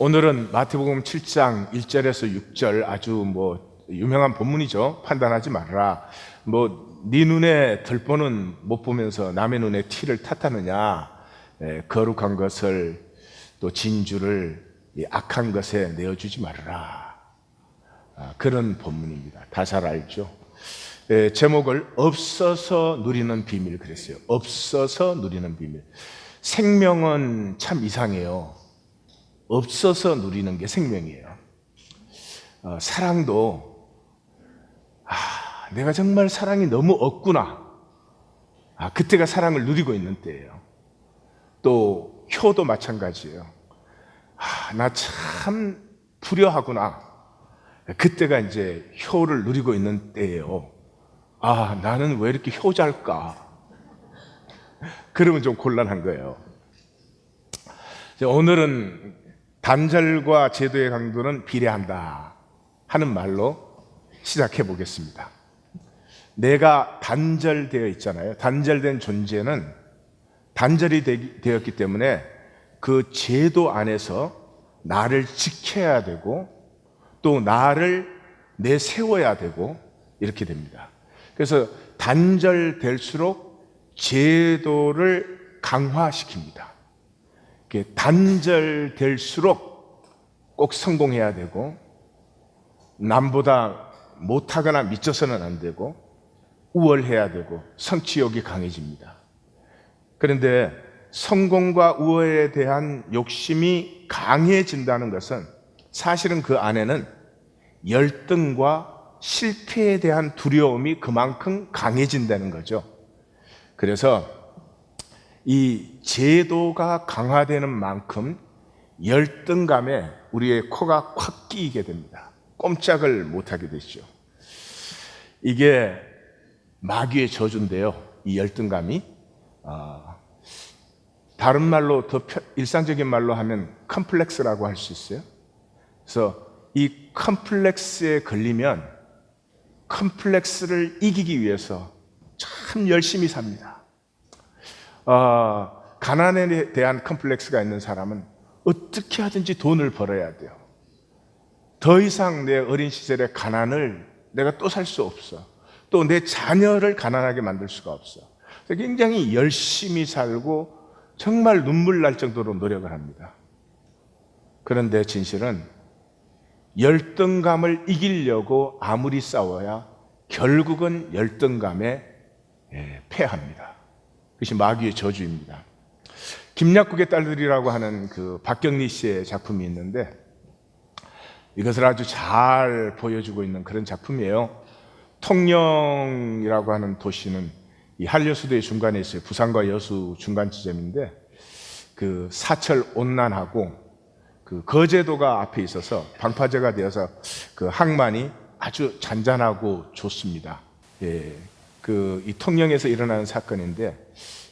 오늘은 마태복음 7장 1절에서 6절 아주 유명한 본문이죠. 판단하지 말아라. 네 눈에 들보는 못 보면서 남의 눈에 티를 탓하느냐. 거룩한 것을 또 진주를 악한 것에 내어주지 말아라. 그런 본문입니다. 다 잘 알죠. 제목을 없어서 누리는 비밀 그랬어요. 없어서 누리는 비밀. 생명은 참 이상해요. 없어서 누리는 게 생명이에요. 사랑도 내가 정말 사랑이 너무 없구나. 그때가 사랑을 누리고 있는 때예요. 또 효도 마찬가지예요. 나 참 불효하구나. 그때가 이제 효를 누리고 있는 때예요. 나는 왜 이렇게 효자일까? 그러면 좀 곤란한 거예요. 오늘은 단절과 제도의 강도는 비례한다 하는 말로 시작해 보겠습니다. 내가 단절되어 있잖아요. 단절된 존재는 단절이 되었기 때문에 그 제도 안에서 나를 지켜야 되고 또 나를 내세워야 되고 이렇게 됩니다. 그래서 단절될수록 제도를 강화시킵니다. 단절될수록 꼭 성공해야 되고 남보다 못하거나 미쳐서는 안 되고 우월해야 되고 성취욕이 강해집니다. 그런데 성공과 우월에 대한 욕심이 강해진다는 것은 사실은 그 안에는 열등과 실패에 대한 두려움이 그만큼 강해진다는 거죠. 그래서 이 제도가 강화되는 만큼 열등감에 우리의 코가 콱 끼이게 됩니다. 꼼짝을 못하게 되죠. 이게 마귀의 저주인데요. 이 열등감이 다른 말로 더 일상적인 말로 하면 컴플렉스라고 할 수 있어요. 그래서 이 컴플렉스에 걸리면 컴플렉스를 이기기 위해서 참 열심히 삽니다. 가난에 대한 컴플렉스가 있는 사람은 어떻게 하든지 돈을 벌어야 돼요. 더 이상 내 어린 시절의 가난을 내가 또 살 수 없어. 또 내 자녀를 가난하게 만들 수가 없어. 그래서 굉장히 열심히 살고 정말 눈물 날 정도로 노력을 합니다. 그런데 진실은 열등감을 이기려고 아무리 싸워야 결국은 열등감에 패합니다. 그것이 마귀의 저주입니다. 김약국의 딸들이라고 하는 그 박경리 씨의 작품이 있는데 이것을 아주 잘 보여주고 있는 그런 작품이에요. 통영이라고 하는 도시는 이 한려수도의 중간에 있어요. 부산과 여수 중간 지점인데 그 사철 온난하고 그 거제도가 앞에 있어서 방파제가 되어서 그 항만이 아주 잔잔하고 좋습니다. 이 통영에서 일어나는 사건인데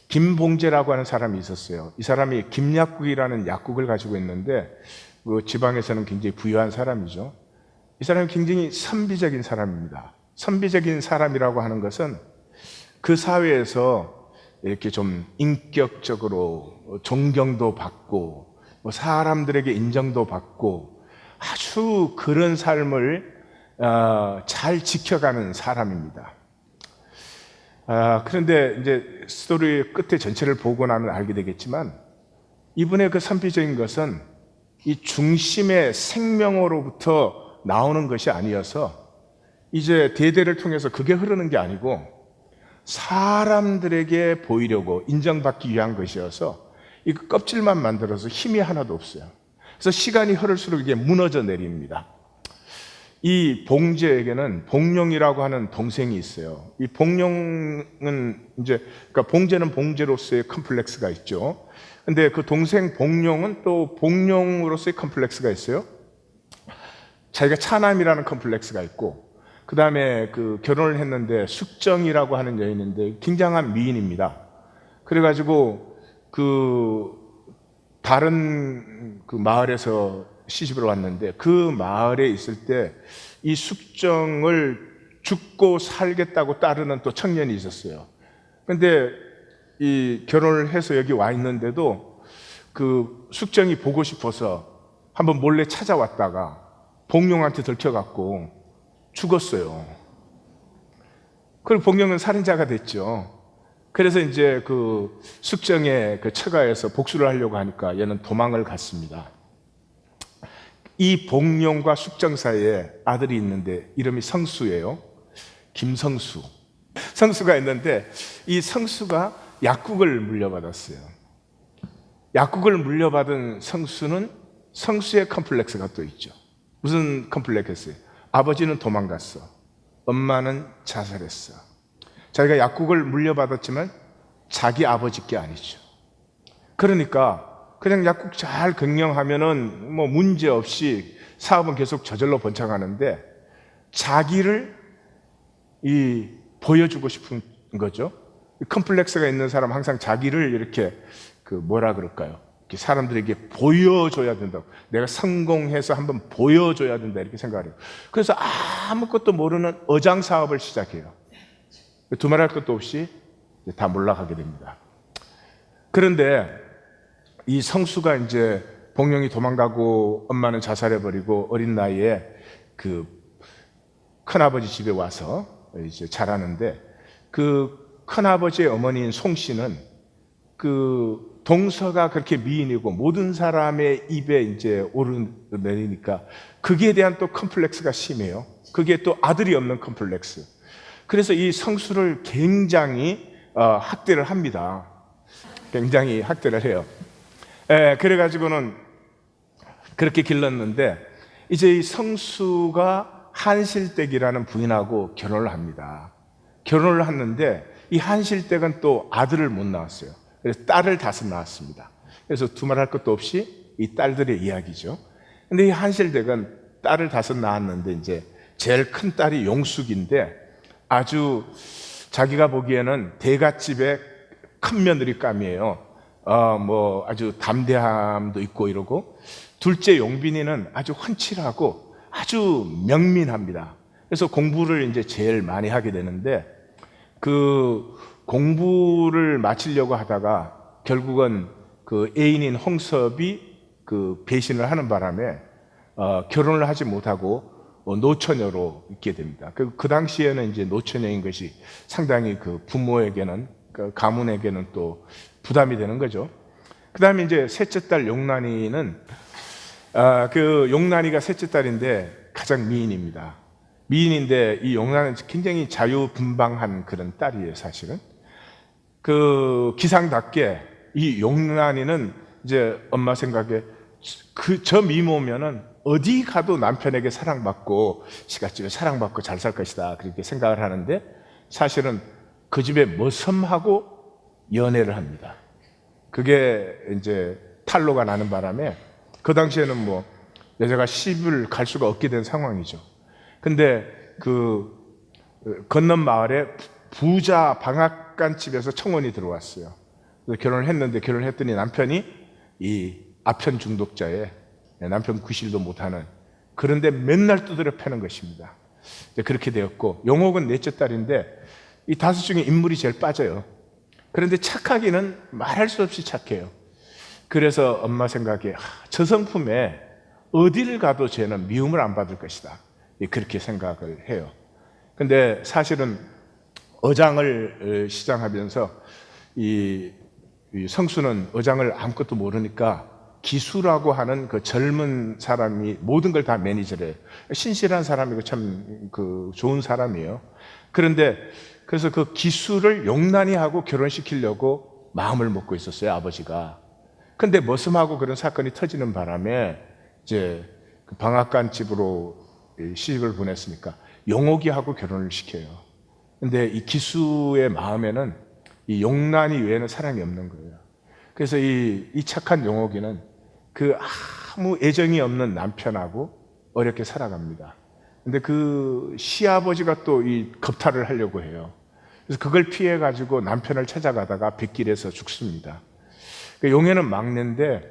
김봉재라고 하는 사람이 있었어요. 이 사람이 김약국이라는 약국을 가지고 있는데 그 지방에서는 굉장히 부유한 사람이죠. 이 사람이 굉장히 선비적인 사람입니다. 선비적인 사람이라고 하는 것은 그 사회에서 이렇게 좀 인격적으로 존경도 받고 사람들에게 인정도 받고 아주 그런 삶을 잘 지켜가는 사람입니다. 그런데 이제 스토리의 끝에 전체를 보고 나면 알게 되겠지만 이분의 그 선비적인 것은 이 중심의 생명으로부터 나오는 것이 아니어서 이제 대대를 통해서 그게 흐르는 게 아니고 사람들에게 보이려고 인정받기 위한 것이어서 이 껍질만 만들어서 힘이 하나도 없어요. 그래서 시간이 흐를수록 이게 무너져 내립니다. 이 봉제에게는 봉룡이라고 하는 동생이 있어요. 이 봉룡은 그러니까 봉제는 봉제로서의 컴플렉스가 있죠. 근데 그 동생 봉룡은 또 봉룡으로서의 컴플렉스가 있어요. 자기가 차남이라는 컴플렉스가 있고, 그 다음에 그 결혼을 했는데 숙정이라고 하는 여인인데 굉장한 미인입니다. 그래가지고 다른 그 마을에서 시집을 왔는데 그 마을에 있을 때 이 숙정을 죽고 살겠다고 따르는 또 청년이 있었어요. 그런데 이 결혼을 해서 여기 와 있는데도 그 숙정이 보고 싶어서 한번 몰래 찾아왔다가 복룡한테 들켜갖고 죽었어요. 그리고 복룡은 살인자가 됐죠. 그래서 이제 그 숙정의 그 처가에서 복수를 하려고 하니까 얘는 도망을 갔습니다. 이 복룡과 숙정 사이에 아들이 있는데 이름이 성수예요. 김성수. 성수가 있는데 이 성수가 약국을 물려받았어요. 약국을 물려받은 성수는 성수의 컴플렉스가 또 있죠. 무슨 컴플렉스예요? 아버지는 도망갔어. 엄마는 자살했어. 자기가 약국을 물려받았지만 자기 아버지 게 아니죠. 그러니까 그냥 약국 잘 경영하면은 뭐 문제 없이 사업은 계속 저절로 번창하는데 자기를 보여주고 싶은 거죠. 컴플렉스가 있는 사람 항상 자기를 이렇게 뭐라 그럴까요? 사람들에게 보여줘야 된다고. 내가 성공해서 한번 보여줘야 된다 이렇게 생각해요. 그래서 아무것도 모르는 어장 사업을 시작해요. 두말할 것도 없이 다 몰락하게 됩니다. 그런데 이 성수가 이제 복룡이 도망가고 엄마는 자살해버리고 어린 나이에 그 큰아버지 집에 와서 이제 자라는데 그 큰아버지의 어머니인 송씨는 그 동서가 그렇게 미인이고 모든 사람의 입에 이제 오르내리니까 그게 대한 또 컴플렉스가 심해요. 그게 또 아들이 없는 컴플렉스. 그래서 이 성수를 굉장히 학대를 합니다. 굉장히 학대를 해요. 그래가지고는 그렇게 길렀는데 이제 이 성수가 한실댁이라는 부인하고 결혼을 합니다. 결혼을 했는데 이 한실댁은 또 아들을 못 낳았어요. 그래서 딸을 5 낳았습니다. 그래서 두말할 것도 없이 이 딸들의 이야기죠. 근데 이 한실댁은 딸을 5 낳았는데 이제 제일 큰 딸이 용숙인데 아주 자기가 보기에는 대갓집의 큰 며느리감이에요. 뭐 아주 담대함도 있고 이러고, 둘째 용빈이는 아주 훤칠하고 아주 명민합니다. 그래서 공부를 이제 제일 많이 하게 되는데 그 공부를 마치려고 하다가 결국은 그 애인인 홍섭이 그 배신을 하는 바람에 결혼을 하지 못하고 노처녀로 있게 됩니다. 그 당시에는 이제 노처녀인 것이 상당히 그 부모에게는, 그 가문에게는 또 부담이 되는 거죠. 그 다음에 이제 셋째 딸 용란이는 그 용란이가 셋째 딸인데 가장 미인입니다. 미인인데 이 용란은 굉장히 자유분방한 그런 딸이에요, 사실은. 그 기상답게 이 용란이는 이제 엄마 생각에 저 미모면은 어디 가도 남편에게 사랑받고 시가집에 사랑받고 잘 살 것이다 그렇게 생각을 하는데 사실은 그 집에 머섬하고 연애를 합니다. 그게 이제 탄로가 나는 바람에 그 당시에는 뭐 여자가 시집을 갈 수가 없게 된 상황이죠. 근데 그 건넌 마을에 부자 방앗간 집에서 청혼이 들어왔어요. 그래서 결혼을 했는데 결혼했더니 남편이 이 아편 중독자에 남편 구실도 못하는, 그런데 맨날 두드려 패는 것입니다. 그렇게 되었고, 용옥은 넷째 딸인데 이 5 중에 인물이 제일 빠져요. 그런데 착하기는 말할 수 없이 착해요. 그래서 엄마 생각에 저 성품에 어디를 가도 쟤는 미움을 안 받을 것이다 그렇게 생각을 해요. 근데 사실은 어장을 시작하면서 이 성수는 어장을 아무것도 모르니까 기수라고 하는 그 젊은 사람이 모든 걸 다 매니저를 해요. 신실한 사람이고 참 그 좋은 사람이에요. 그런데 그래서 그 기수를 용란히 하고 결혼시키려고 마음을 먹고 있었어요, 아버지가. 근데 머슴하고 그런 사건이 터지는 바람에 이제 그 방앗간 집으로 시집을 보냈으니까 용옥이하고 결혼을 시켜요. 근데 이 기수의 마음에는 이 용란이 외에는 사랑이 없는 거예요. 그래서 이 착한 용옥이는 그 아무 애정이 없는 남편하고 어렵게 살아갑니다. 근데 그 시아버지가 또 이 겁탈을 하려고 해요. 그래서 그걸 피해 가지고 남편을 찾아가다가 뱃길에서 죽습니다. 용애는 막내인데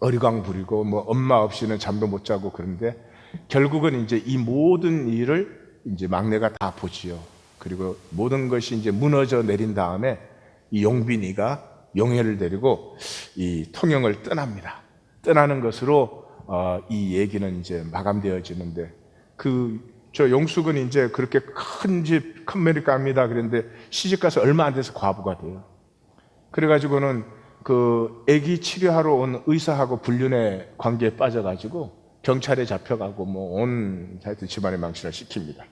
어리광 부리고 뭐 엄마 없이는 잠도 못 자고, 그런데 결국은 이제 이 모든 일을 이제 막내가 다 보지요. 그리고 모든 것이 이제 무너져 내린 다음에 이 용빈이가 용애를 데리고 이 통영을 떠납니다. 떠나는 것으로 이 얘기는 이제 마감되어지는데, 저 용숙은 이제 그렇게 큰 집, 큰 머리 갑니다. 그런데 시집 가서 얼마 안 돼서 과부가 돼요. 그래가지고는 그 아기 치료하러 온 의사하고 불륜의 관계에 빠져가지고 경찰에 잡혀가고 뭐 하여튼 집안의 망신을 시킵니다.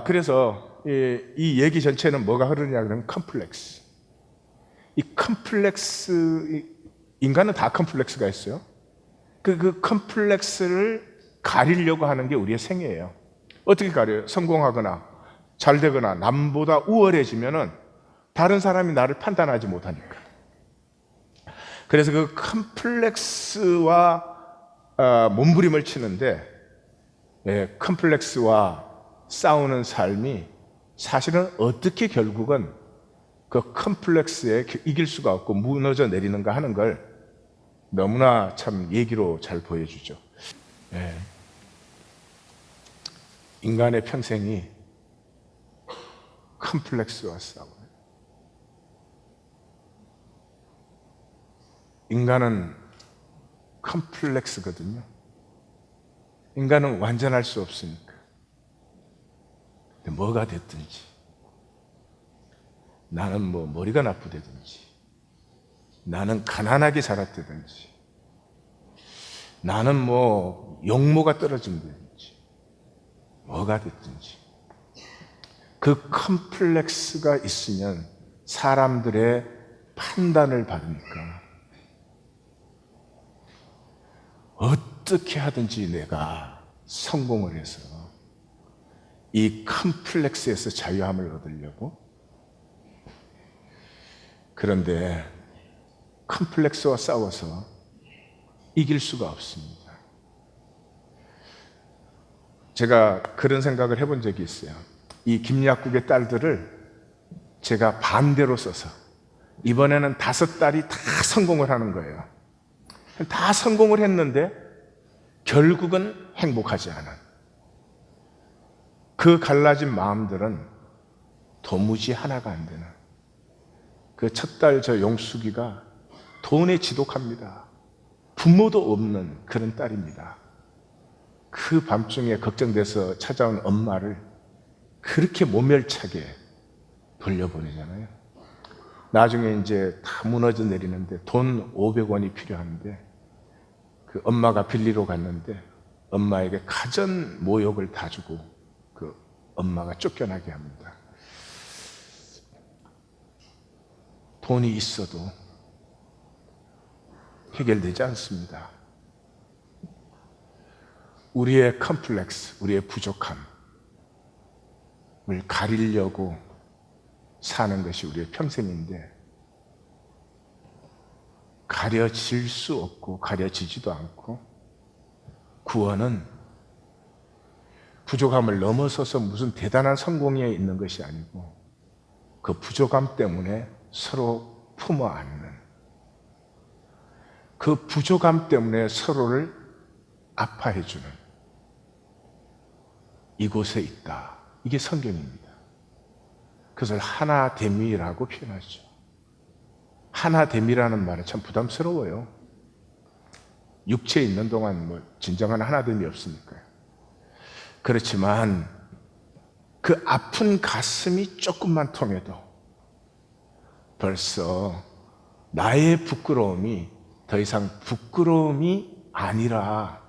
그래서 이 얘기 전체는 뭐가 흐르냐 그러면 컴플렉스. 이 컴플렉스, 인간은 다 컴플렉스가 있어요. 그 컴플렉스를 가리려고 하는 게 우리의 생애예요. 어떻게 가려요? 성공하거나 잘 되거나 남보다 우월해지면은 다른 사람이 나를 판단하지 못하니까. 그래서 그 컴플렉스와 몸부림을 치는데, 컴플렉스와 싸우는 삶이 사실은 어떻게 결국은 그 컴플렉스에 이길 수가 없고 무너져 내리는가 하는 걸 너무나 참 얘기로 잘 보여주죠. 인간의 평생이 컴플렉스와 싸워요. 인간은 컴플렉스거든요. 인간은 완전할 수 없으니까. 근데 뭐가 됐든지, 나는 뭐 머리가 나쁘다든지, 나는 가난하게 자랐다든지, 나는 뭐 용모가 떨어진다든지, 뭐가 됐든지 그 컴플렉스가 있으면 사람들의 판단을 받으니까 어떻게 하든지 내가 성공을 해서 이 컴플렉스에서 자유함을 얻으려고. 그런데 컴플렉스와 싸워서 이길 수가 없습니다. 제가 그런 생각을 해본 적이 있어요. 이 김약국의 딸들을 제가 반대로 써서 이번에는 5딸이 다 성공을 하는 거예요. 다 성공을 했는데 결국은 행복하지 않은 그 갈라진 마음들은 도무지 하나가 안 되는 그 첫 딸 저 용숙이가 돈에 지독합니다. 부모도 없는 그런 딸입니다. 그 밤중에 걱정돼서 찾아온 엄마를 그렇게 모멸차게 돌려보내잖아요. 나중에 이제 다 무너져 내리는데 돈 500원이 필요한데 그 엄마가 빌리러 갔는데 엄마에게 가전 모욕을 다 주고 그 엄마가 쫓겨나게 합니다. 돈이 있어도 해결되지 않습니다. 우리의 컴플렉스, 우리의 부족함을 가리려고 사는 것이 우리의 평생인데 가려질 수 없고 가려지지도 않고, 구원은 부족함을 넘어서서 무슨 대단한 성공에 있는 것이 아니고 그 부족함 때문에 서로 품어 안는, 그 부족함 때문에 서로를 아파해 주는 이곳에 있다. 이게 성경입니다. 그것을 하나됨이라고 표현하죠. 하나됨이라는 말은 참 부담스러워요. 육체에 있는 동안 뭐 진정한 하나됨이 없으니까요. 그렇지만 그 아픈 가슴이 조금만 통해도 벌써 나의 부끄러움이 더 이상 부끄러움이 아니라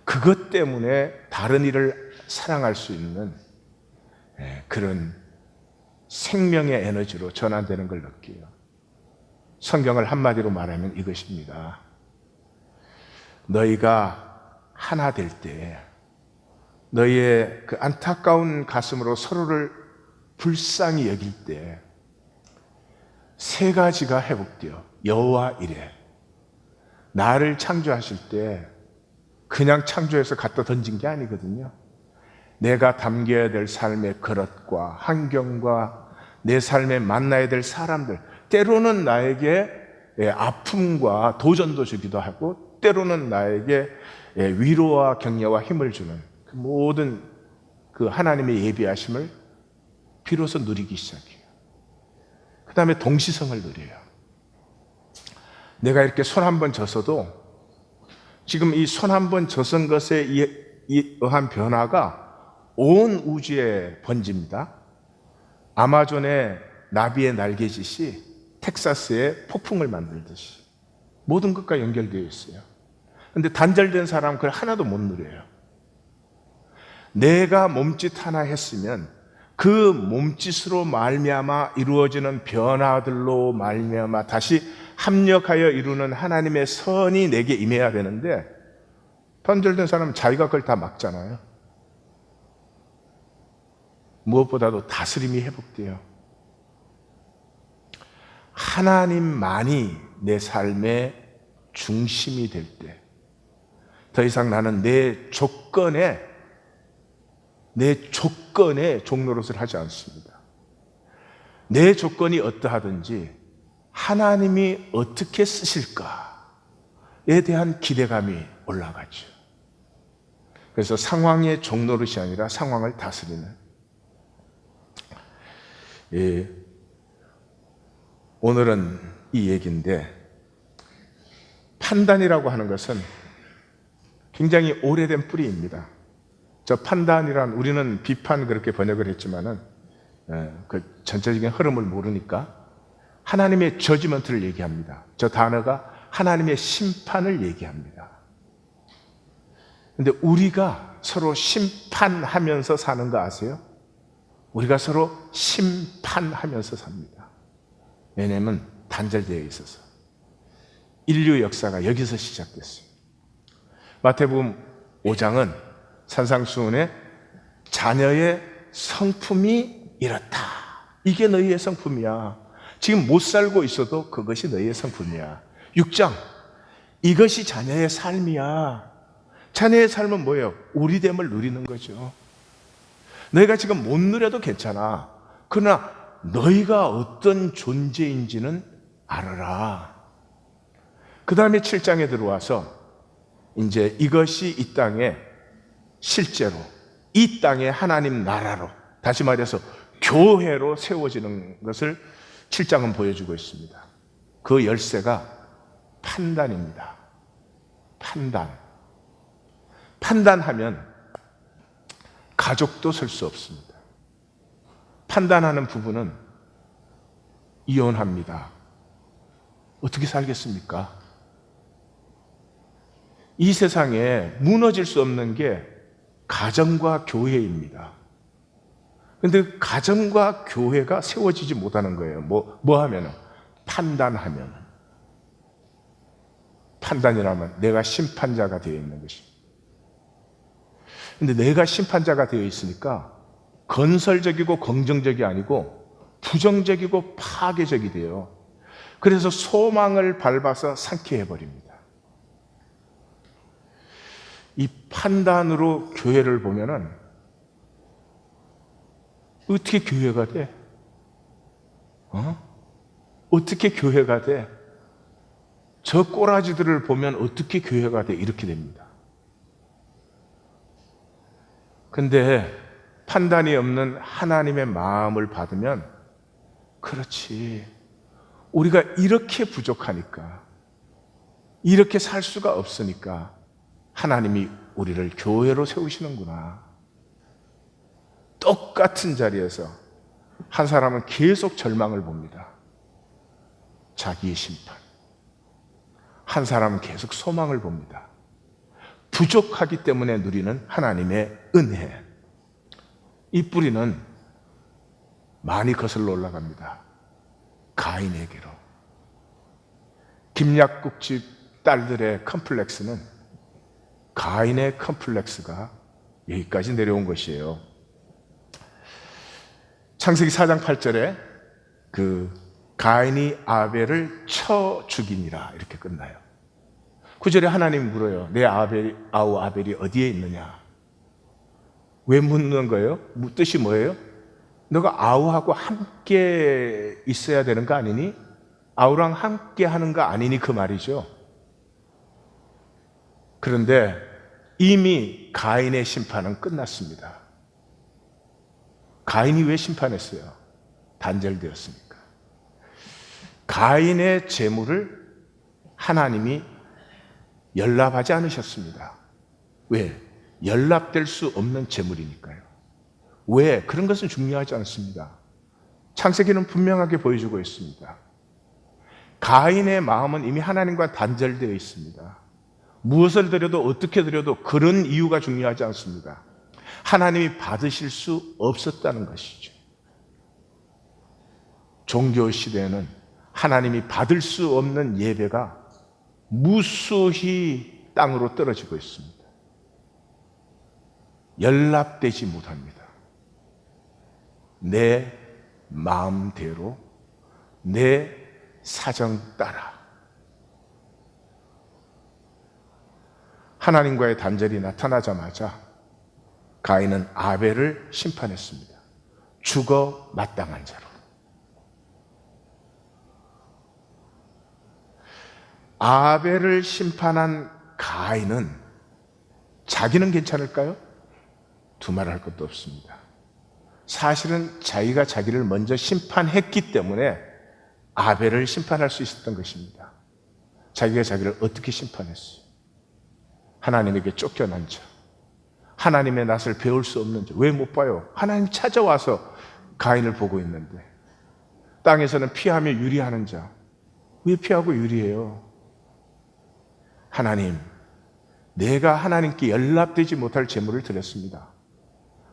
그것 때문에 다른 이를 사랑할 수 있는 그런 생명의 에너지로 전환되는 걸 느껴요. 성경을 한마디로 말하면 이것입니다. 너희가 하나 될 때, 너희의 그 안타까운 가슴으로 서로를 불쌍히 여길 때, 3가지가 회복되어. 여호와 이래, 나를 창조하실 때 그냥 창조해서 갖다 던진 게 아니거든요. 내가 담겨야 될 삶의 그릇과 환경과 내 삶에 만나야 될 사람들, 때로는 나에게 아픔과 도전도 주기도 하고 때로는 나에게 위로와 격려와 힘을 주는 그 모든 그 하나님의 예비하심을 비로소 누리기 시작해요. 그 다음에 동시성을 누려요. 내가 이렇게 손 한 번 졌어도 지금 이 손 한 번 저선 것에 의한 변화가 온 우주에 번집니다. 아마존의 나비의 날개짓이 텍사스에 폭풍을 만들듯이 모든 것과 연결되어 있어요. 근데 단절된 사람은 그걸 하나도 못 누려요. 내가 몸짓 하나 했으면 그 몸짓으로 말미암아 이루어지는 변화들로 말미암아 다시 합력하여 이루는 하나님의 선이 내게 임해야 되는데, 단절된 사람은 자기가 그걸 다 막잖아요. 무엇보다도 다스림이 회복돼요. 하나님만이 내 삶의 중심이 될 때, 더 이상 나는 내 조건에 종노릇을 하지 않습니다. 내 조건이 어떠하든지 하나님이 어떻게 쓰실까에 대한 기대감이 올라가죠. 그래서 상황의 종노릇이 아니라 상황을 다스리는, 오늘은 이 얘기인데, 판단이라고 하는 것은 굉장히 오래된 뿌리입니다. 저 판단이란, 우리는 비판 그렇게 번역을 했지만은 그 전체적인 흐름을 모르니까 하나님의 저지먼트를 얘기합니다. 저 단어가 하나님의 심판을 얘기합니다. 근데 우리가 서로 심판하면서 사는 거 아세요? 우리가 서로 심판하면서 삽니다. 왜냐하면 단절되어 있어서. 인류 역사가 여기서 시작됐어요. 마태복음 5장은 산상수훈에 자녀의 성품이 이렇다. 이게 너희의 성품이야. 지금 못 살고 있어도 그것이 너희의 성품이야. 6장, 이것이 자녀의 삶이야. 자녀의 삶은 뭐예요? 우리됨을 누리는 거죠. 너희가 지금 못 누려도 괜찮아. 그러나 너희가 어떤 존재인지는 알아라. 그 다음에 7장에 들어와서 이제 이것이 이 땅에 실제로 이 땅의 하나님 나라로, 다시 말해서 교회로 세워지는 것을 7장은 보여주고 있습니다. 그 열쇠가 판단입니다. 판단하면 가족도 설 수 없습니다. 판단하는 부부는 이혼합니다. 어떻게 살겠습니까? 이 세상에 무너질 수 없는 게 가정과 교회입니다. 그런데 가정과 교회가 세워지지 못하는 거예요. 뭐 하면은? 판단하면. 판단이라면 내가 심판자가 되어 있는 것입니다. 근데 내가 심판자가 되어 있으니까 건설적이고 긍정적이 아니고 부정적이고 파괴적이 돼요. 그래서 소망을 밟아서 상쾌해버립니다. 이 판단으로 교회를 보면은 어떻게 교회가 돼? 어떻게 교회가 돼? 저 꼬라지들을 보면 어떻게 교회가 돼? 이렇게 됩니다. 근데 판단이 없는 하나님의 마음을 받으면, 그렇지, 우리가 이렇게 부족하니까, 이렇게 살 수가 없으니까 하나님이 우리를 교회로 세우시는구나. 똑같은 자리에서 한 사람은 계속 절망을 봅니다. 자기의 심판. 한 사람은 계속 소망을 봅니다. 부족하기 때문에 누리는 하나님의 은혜. 이 뿌리는 많이 거슬러 올라갑니다. 가인에게로. 김약국집 딸들의 컴플렉스는 가인의 컴플렉스가 여기까지 내려온 것이에요. 창세기 4장 8절에 그 가인이 아벨을 쳐 죽이니라 이렇게 끝나요. 9절에 하나님이 물어요. 내 아우 아벨이 어디에 있느냐? 왜 묻는 거예요? 뜻이 뭐예요? 너가 아우하고 함께 있어야 되는 거 아니니? 아우랑 함께 하는 거 아니니? 그 말이죠. 그런데 이미 가인의 심판은 끝났습니다. 가인이 왜 심판했어요? 단절되었으니까. 가인의 재물을 하나님이 연납하지 않으셨습니다. 왜? 연납될 수 없는 재물이니까요. 왜? 그런 것은 중요하지 않습니다. 창세기는 분명하게 보여주고 있습니다. 가인의 마음은 이미 하나님과 단절되어 있습니다. 무엇을 드려도 어떻게 드려도 그런 이유가 중요하지 않습니다. 하나님이 받으실 수 없었다는 것이죠. 종교 시대에는 하나님이 받을 수 없는 예배가 무수히 땅으로 떨어지고 있습니다. 연락되지 못합니다. 내 마음대로, 내 사정 따라. 하나님과의 단절이 나타나자마자 가인은 아벨을 심판했습니다. 죽어 마땅한 자로. 아벨을 심판한 가인은 자기는 괜찮을까요? 두말할 것도 없습니다. 사실은 자기가 자기를 먼저 심판했기 때문에 아벨을 심판할 수 있었던 것입니다. 자기가 자기를 어떻게 심판했어요? 하나님에게 쫓겨난 자, 하나님의 낯을 배울 수 없는 자. 왜 못 봐요? 하나님 찾아와서 가인을 보고 있는데, 땅에서는 피하며 유리하는 자. 왜 피하고 유리해요? 하나님, 내가 하나님께 연락되지 못할 재물을 드렸습니다.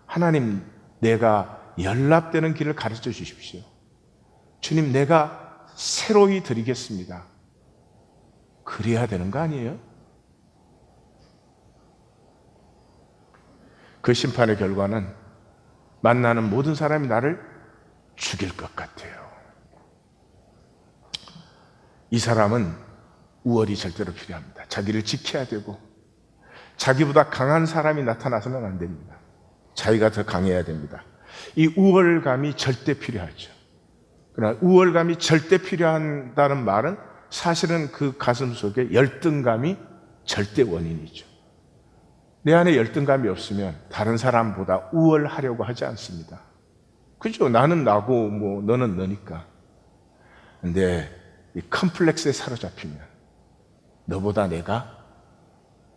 하나님, 내가 연락되는 길을 가르쳐 주십시오. 주님, 내가 새로이 드리겠습니다. 그래야 되는 거 아니에요? 그 심판의 결과는 만나는 모든 사람이 나를 죽일 것 같아요. 이 사람은 우월이 절대로 필요합니다. 자기를 지켜야 되고, 자기보다 강한 사람이 나타나서는 안 됩니다. 자기가 더 강해야 됩니다. 이 우월감이 절대 필요하죠. 그러나 우월감이 절대 필요하다는 말은 사실은 그 가슴 속에 열등감이 절대 원인이죠. 내 안에 열등감이 없으면 다른 사람보다 우월하려고 하지 않습니다. 그죠? 나는 나고 뭐 너는 너니까. 근데 이 컴플렉스에 사로잡히면 너보다 내가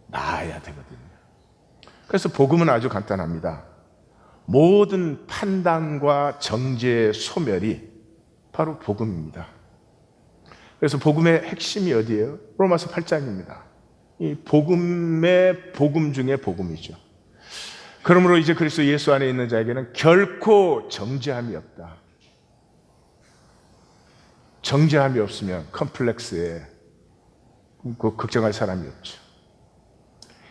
나아야 되거든요. 그래서 복음은 아주 간단합니다. 모든 판단과 정죄의 소멸이 바로 복음입니다. 그래서 복음의 핵심이 어디예요? 로마서 8장입니다. 이 복음의 복음 중에 복음이죠. 그러므로 이제 그리스도 예수 안에 있는 자에게는 결코 정죄함이 없다. 정죄함이 없으면 컴플렉스에 걱정할 사람이 없죠.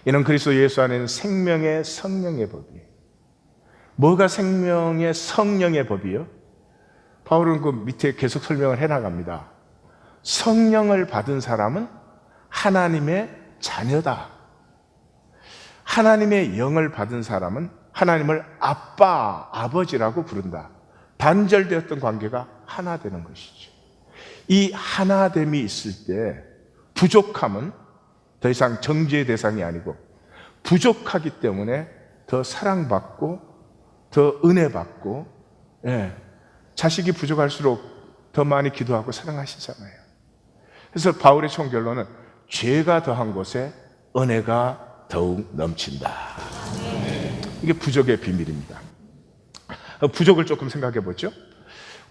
이는 그리스도 예수 안에 있는 생명의 성령의 법이에요. 뭐가 생명의 성령의 법이요? 바울은 그 밑에 계속 설명을 해나갑니다. 성령을 받은 사람은 하나님의 자녀다. 하나님의 영을 받은 사람은 하나님을 아빠, 아버지라고 부른다. 단절되었던 관계가 하나 되는 것이죠. 이 하나됨이 있을 때 부족함은 더 이상 정죄의 대상이 아니고, 부족하기 때문에 더 사랑받고 더 은혜받고, 자식이 부족할수록 더 많이 기도하고 사랑하시잖아요. 그래서 바울의 총결론은 죄가 더한 곳에 은혜가 더욱 넘친다. 이게 부족의 비밀입니다. 부족을 조금 생각해 보죠.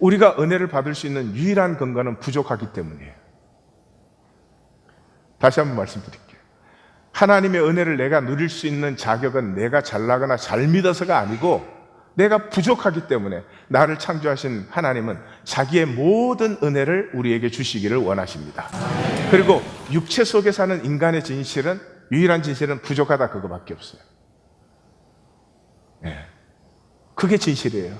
우리가 은혜를 받을 수 있는 유일한 근거는 부족하기 때문이에요. 다시 한번 말씀드릴게요. 하나님의 은혜를 내가 누릴 수 있는 자격은 내가 잘나거나 잘 믿어서가 아니고, 내가 부족하기 때문에 나를 창조하신 하나님은 자기의 모든 은혜를 우리에게 주시기를 원하십니다. 그리고 육체 속에 사는 인간의 진실은, 유일한 진실은 부족하다, 그거밖에 없어요. 그게 진실이에요.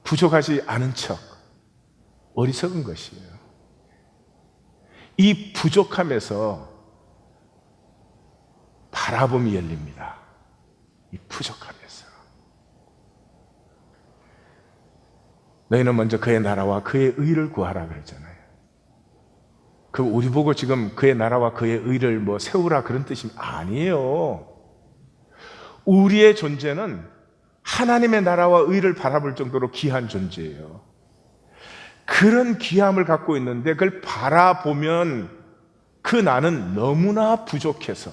부족하지 않은 척, 어리석은 것이에요. 이 부족함에서 바라봄이 열립니다. 이 부족함에서. 너희는 먼저 그의 나라와 그의 의를 구하라 그랬잖아요. 그 우리 보고 지금 그의 나라와 그의 의를 뭐 세우라 그런 뜻이 아니에요. 우리의 존재는 하나님의 나라와 의를 바라볼 정도로 귀한 존재예요. 그런 귀함을 갖고 있는데 그걸 바라보면 그 나는 너무나 부족해서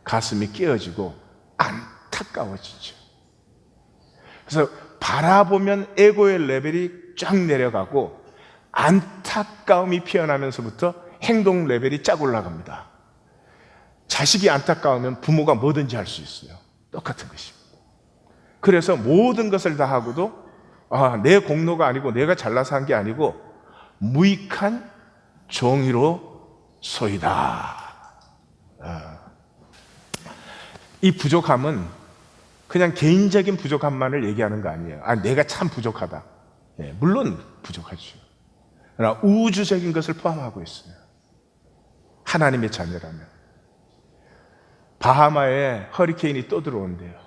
가슴이 깨어지고 안타까워지죠. 그래서 바라보면 에고의 레벨이 쫙 내려가고 안타까움이 피어나면서부터 행동 레벨이 쫙 올라갑니다. 자식이 안타까우면 부모가 뭐든지 할 수 있어요. 똑같은 것입니다. 그래서 모든 것을 다 하고도 내 공로가 아니고 내가 잘나서 한 게 아니고 무익한 종이로 소이다. 이 부족함은 그냥 개인적인 부족함만을 얘기하는 거 아니에요. 내가 참 부족하다. 물론 부족하죠. 그러나 우주적인 것을 포함하고 있어요. 하나님의 자녀라면. 바하마에 허리케인이 또 들어온대요.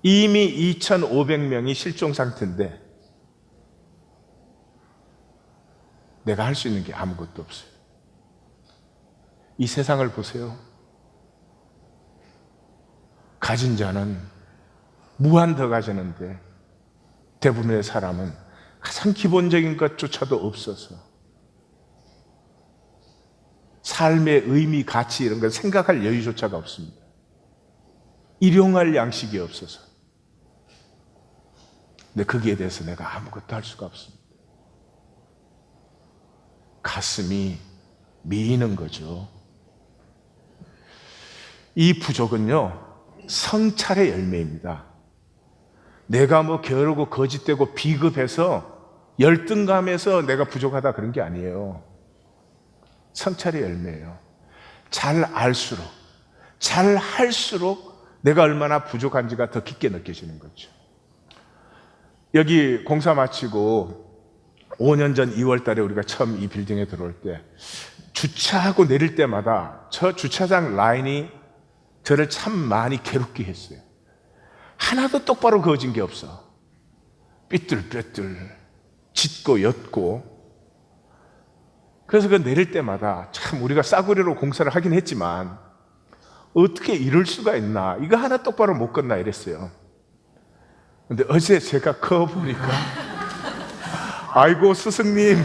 이미 2,500명이 실종 상태인데 내가 할 수 있는 게 아무것도 없어요. 이 세상을 보세요. 가진 자는 무한 더 가지는데 대부분의 사람은 가장 기본적인 것조차도 없어서 삶의 의미, 가치 이런 걸 생각할 여유조차가 없습니다. 일용할 양식이 없어서. 근데 거기에 대해서 내가 아무것도 할 수가 없습니다. 가슴이 미이는 거죠. 이 부족은요, 성찰의 열매입니다. 내가 게으르고 거짓되고 비겁해서 열등감에서 내가 부족하다 그런 게 아니에요. 성찰의 열매예요. 잘 알수록, 잘 할수록 내가 얼마나 부족한지가 더 깊게 느껴지는 거죠. 여기 공사 마치고 5년 전 2월 달에 우리가 처음 이 빌딩에 들어올 때 주차하고 내릴 때마다 저 주차장 라인이 저를 참 많이 괴롭게 했어요. 하나도 똑바로 그어진 게 없어. 삐뚤빼뚤, 짙고 옅고. 그래서 그 내릴 때마다 참 우리가 싸구려로 공사를 하긴 했지만 어떻게 이럴 수가 있나, 이거 하나 똑바로 못 걷나 이랬어요. 근데 어제 제가 그어보니까 아이고 스승님,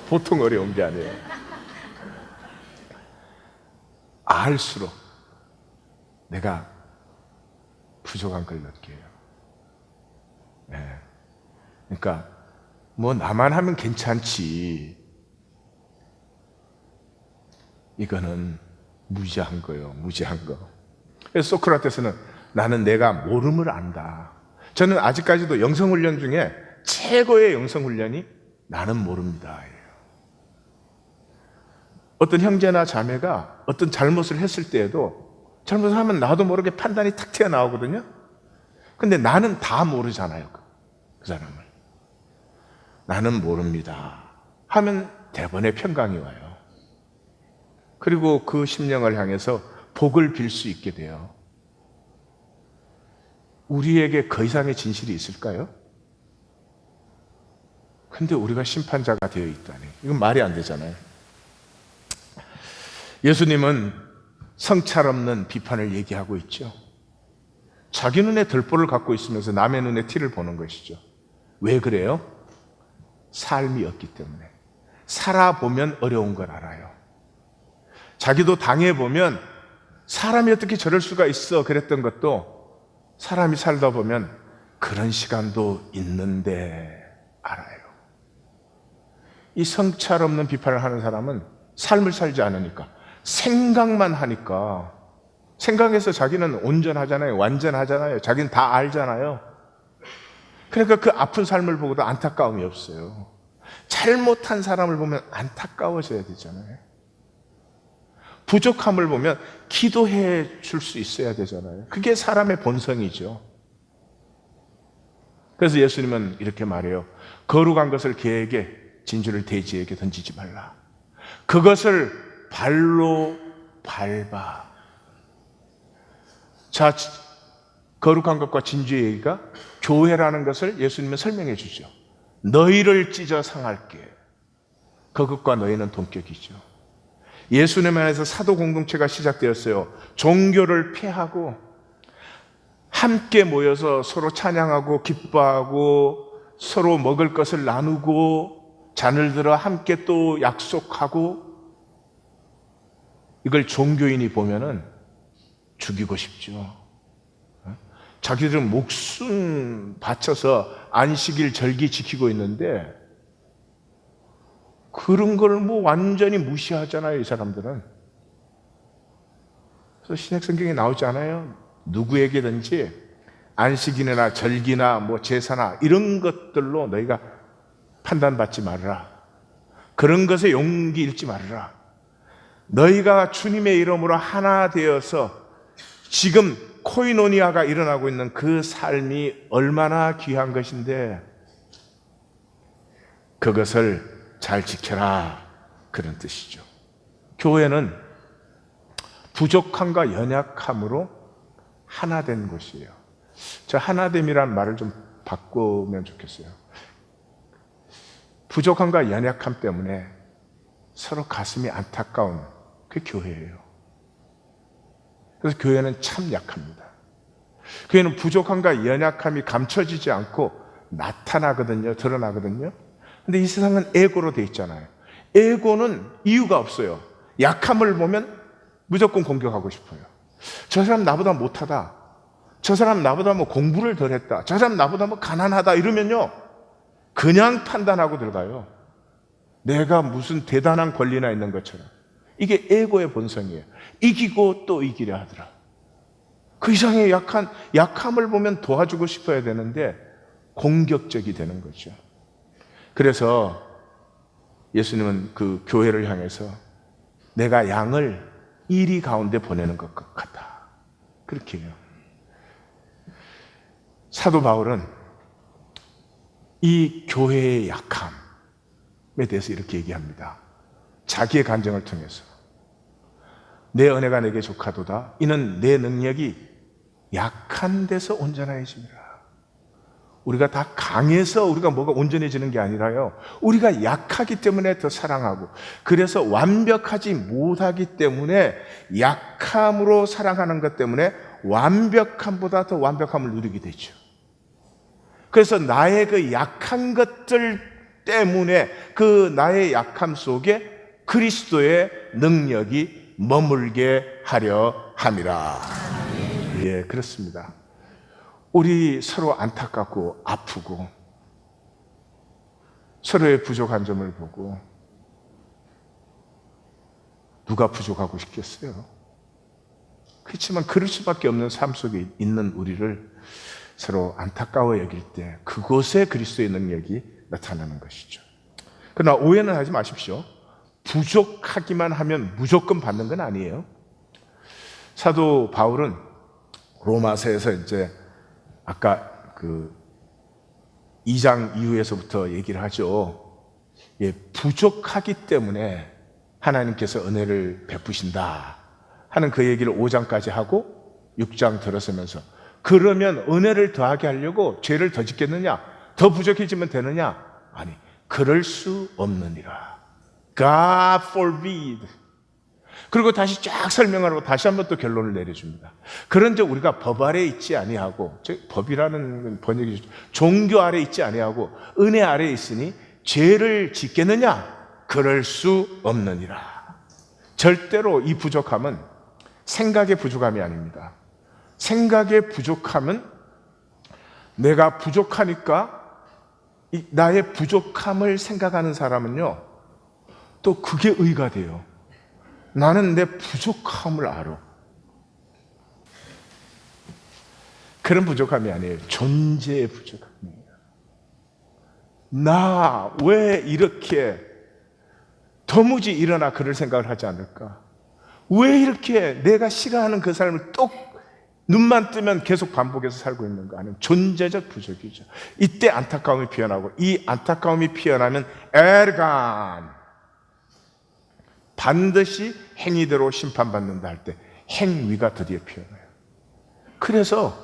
보통 어려운 게 아니에요. 알수록 내가 부족한 걸 느껴요. 그러니까 나만 하면 괜찮지, 이거는 무지한 거예요. 무지한 거. 그래서 소크라테스는 나는 내가 모름을 안다. 저는 아직까지도 영성훈련 중에 최고의 영성훈련이 나는 모릅니다. 어떤 형제나 자매가 어떤 잘못을 했을 때에도 잘못을 하면 나도 모르게 판단이 탁 튀어나오거든요. 근데 나는 다 모르잖아요. 그 사람을. 나는 모릅니다 하면 대번에 평강이 와요. 그리고 그 심령을 향해서 복을 빌 수 있게 돼요. 우리에게 그 이상의 진실이 있을까요? 근데 우리가 심판자가 되어 있다니, 이건 말이 안 되잖아요. 예수님은 성찰 없는 비판을 얘기하고 있죠. 자기 눈에 들보를 갖고 있으면서 남의 눈에 티를 보는 것이죠. 왜 그래요? 삶이 없기 때문에. 살아보면 어려운 걸 알아요. 자기도 당해보면 사람이 어떻게 저럴 수가 있어 그랬던 것도 사람이 살다 보면 그런 시간도 있는데 알아요. 이 성찰 없는 비판을 하는 사람은 삶을 살지 않으니까, 생각만 하니까, 생각해서 자기는 온전하잖아요. 완전하잖아요. 자기는 다 알잖아요. 그러니까 그 아픈 삶을 보고도 안타까움이 없어요. 잘못한 사람을 보면 안타까워져야 되잖아요. 부족함을 보면 기도해 줄 수 있어야 되잖아요. 그게 사람의 본성이죠. 그래서 예수님은 이렇게 말해요. 거룩한 것을 개에게, 진주를 돼지에게 던지지 말라. 그것을 발로 밟아. 자, 거룩한 것과 진주의 얘기가 교회라는 것을 예수님은 설명해 주죠. 너희를 찢어 상할게. 그것과 너희는 동격이죠. 예수님 안에서 사도 공동체가 시작되었어요. 종교를 폐하고 함께 모여서 서로 찬양하고 기뻐하고 서로 먹을 것을 나누고 자녀들과 함께 또 약속하고, 이걸 종교인이 보면은 죽이고 싶죠. 자기들은 목숨 바쳐서 안식일 절기 지키고 있는데 그런 걸 뭐 완전히 무시하잖아요, 이 사람들은. 그래서 신약 성경에 나오지 않아요? 누구에게든지 안식일이나 절기나 뭐 제사나 이런 것들로 너희가 판단받지 말아라. 그런 것에 용기 잃지 말아라. 너희가 주님의 이름으로 하나 되어서 지금 코이노니아가 일어나고 있는 그 삶이 얼마나 귀한 것인데 그것을 잘 지켜라, 그런 뜻이죠. 교회는 부족함과 연약함으로 하나 된 곳이에요. 저 하나됨이란 말을 좀 바꾸면 좋겠어요. 부족함과 연약함 때문에 서로 가슴이 안타까운 그 교회예요. 그래서 교회는 참 약합니다. 교회는 부족함과 연약함이 감춰지지 않고 나타나거든요. 드러나거든요. 근데 이 세상은 에고로 돼 있잖아요. 에고는 이유가 없어요. 약함을 보면 무조건 공격하고 싶어요. 저 사람 나보다 못하다. 저 사람 나보다 뭐 공부를 덜 했다. 저 사람 나보다 뭐 가난하다. 이러면요, 그냥 판단하고 들어가요. 내가 무슨 대단한 권리나 있는 것처럼. 이게 에고의 본성이에요. 이기고 또 이기려 하더라. 그 이상의 약함을 보면 도와주고 싶어야 되는데 공격적이 되는 거죠. 그래서 예수님은 그 교회를 향해서 내가 양을 이리 가운데 보내는 것 같다, 그렇게 해요. 사도 바울은 이 교회의 약함에 대해서 이렇게 얘기합니다. 자기의 간증을 통해서 내 은혜가 내게 족하도다. 이는 내 능력이 약한 데서 온전해집니다. 우리가 다 강해서 우리가 뭐가 온전해지는 게 아니라요, 우리가 약하기 때문에 더 사랑하고, 그래서 완벽하지 못하기 때문에 약함으로 사랑하는 것 때문에 완벽함보다 더 완벽함을 누리게 되죠. 그래서 나의 그 약한 것들 때문에 그 나의 약함 속에 그리스도의 능력이 머물게 하려 함이라. 예, 그렇습니다. 우리 서로 안타깝고 아프고 서로의 부족한 점을 보고 누가 부족하고 싶겠어요? 그렇지만 그럴 수밖에 없는 삶 속에 있는 우리를 서로 안타까워 여길 때 그곳에 그리스도의 능력이 나타나는 것이죠. 그러나 오해는 하지 마십시오. 부족하기만 하면 무조건 받는 건 아니에요. 사도 바울은 로마서에서 이제 아까 그 2장 이후에서부터 얘기를 하죠. 예, 부족하기 때문에 하나님께서 은혜를 베푸신다 하는 그 얘기를 5장까지 하고 6장 들어서면서, 그러면 은혜를 더하게 하려고 죄를 더 짓겠느냐? 더 부족해지면 되느냐? 아니, 그럴 수 없느니라. God forbid. 그리고 다시 쫙 설명하고 다시 한번 또 결론을 내려줍니다. 그런즉 우리가 법 아래 있지 아니하고, 즉 법이라는 번역이 종교 아래 있지 아니하고 은혜 아래 있으니 죄를 짓겠느냐? 그럴 수 없느니라. 절대로 이 부족함은 생각의 부족함이 아닙니다. 생각의 부족함은 내가 부족하니까 나의 부족함을 생각하는 사람은요, 또 그게 의가 돼요. 나는 내 부족함을 알아. 그런 부족함이 아니에요. 존재의 부족함입니다. 나 왜 이렇게 도무지 일어나 그럴 생각을 하지 않을까? 왜 이렇게 내가 싫어하는 그 삶을 또 눈만 뜨면 계속 반복해서 살고 있는가 하는 존재적 부족이죠. 이때 안타까움이 피어나고, 이 안타까움이 피어나면 에르간, 반드시 행위대로 심판받는다 할 때 행위가 드디어 피어나요. 그래서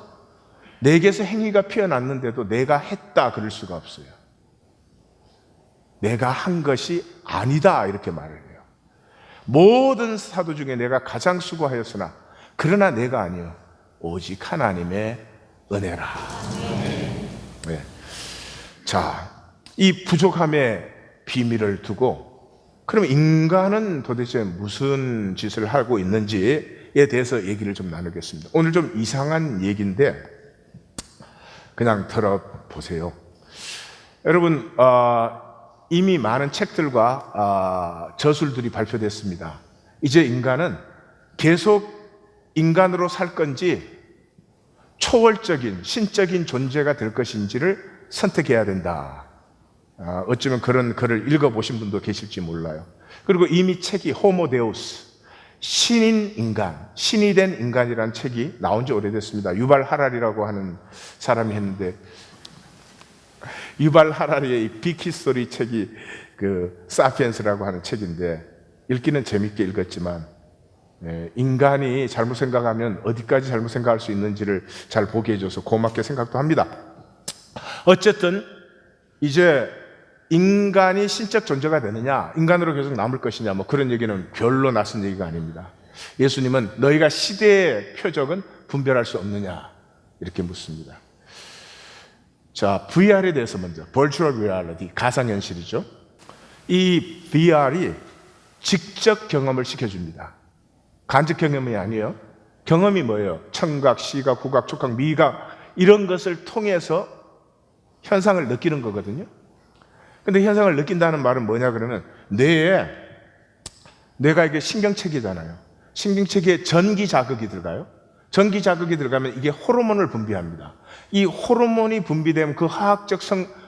내게서 행위가 피어났는데도 내가 했다 그럴 수가 없어요. 내가 한 것이 아니다 이렇게 말을 해요. 모든 사도 중에 내가 가장 수고하였으나 그러나 내가 아니요 오직 하나님의 은혜라. 네. 자, 이 부족함의 비밀을 두고 그럼 인간은 도대체 무슨 짓을 하고 있는지에 대해서 얘기를 좀 나누겠습니다. 오늘 좀 이상한 얘기인데 그냥 들어보세요. 여러분, 이미 많은 책들과 저술들이 발표됐습니다. 이제 인간은 계속 인간으로 살 건지 초월적인 신적인 존재가 될 것인지를 선택해야 된다. 어쩌면 그런 글을 읽어보신 분도 계실지 몰라요. 그리고 이미 책이 호모데우스, 신인 인간, 신이 된 인간이라는 책이 나온 지 오래됐습니다. 유발 하라리라고 하는 사람이 했는데, 유발 하라리의 이 빅히스토리 책이 그 사피엔스라고 하는 책인데 읽기는 재밌게 읽었지만 인간이 잘못 생각하면 어디까지 잘못 생각할 수 있는지를 잘 보게 해줘서 고맙게 생각도 합니다. 어쨌든 이제 인간이 신적 존재가 되느냐, 인간으로 계속 남을 것이냐, 뭐 그런 얘기는 별로 낯선 얘기가 아닙니다. 예수님은 너희가 시대의 표적은 분별할 수 없느냐 이렇게 묻습니다. 자, VR에 대해서 먼저, Virtual Reality, 가상현실이죠. 이 VR이 직접 경험을 시켜줍니다. 간접 경험이 아니에요. 경험이 뭐예요? 청각, 시각, 후각, 촉각, 미각 이런 것을 통해서 현상을 느끼는 거거든요. 근데 현상을 느낀다는 말은 뭐냐 그러면 뇌에, 뇌가 이게 신경체계잖아요. 신경체계에 전기 자극이 들어가요. 전기 자극이 들어가면 이게 호르몬을 분비합니다. 이 호르몬이 분비되면 그 화학적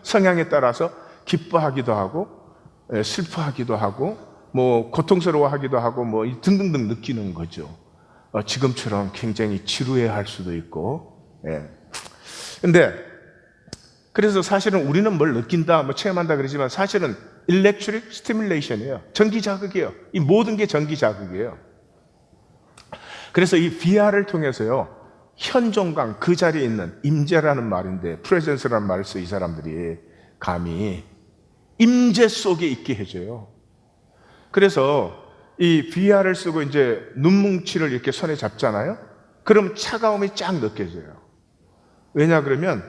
성향에 따라서 기뻐하기도 하고 슬퍼하기도 하고 뭐 고통스러워하기도 하고 뭐 등등등 느끼는 거죠. 지금처럼 굉장히 지루해할 수도 있고. 근데 그래서 사실은 우리는 뭘 느낀다, 뭐 체험한다 그러지만 사실은 electric stimulation이에요. 전기 자극이에요. 이 모든 게 전기 자극이에요. 그래서 이 VR을 통해서요, 현존감, 그 자리에 있는 임재라는 말인데, presence라는 말을 써 이 사람들이 감히 임재 속에 있게 해줘요. 그래서 이 VR을 쓰고 이제 눈뭉치를 이렇게 손에 잡잖아요. 그럼 차가움이 쫙 느껴져요. 왜냐 그러면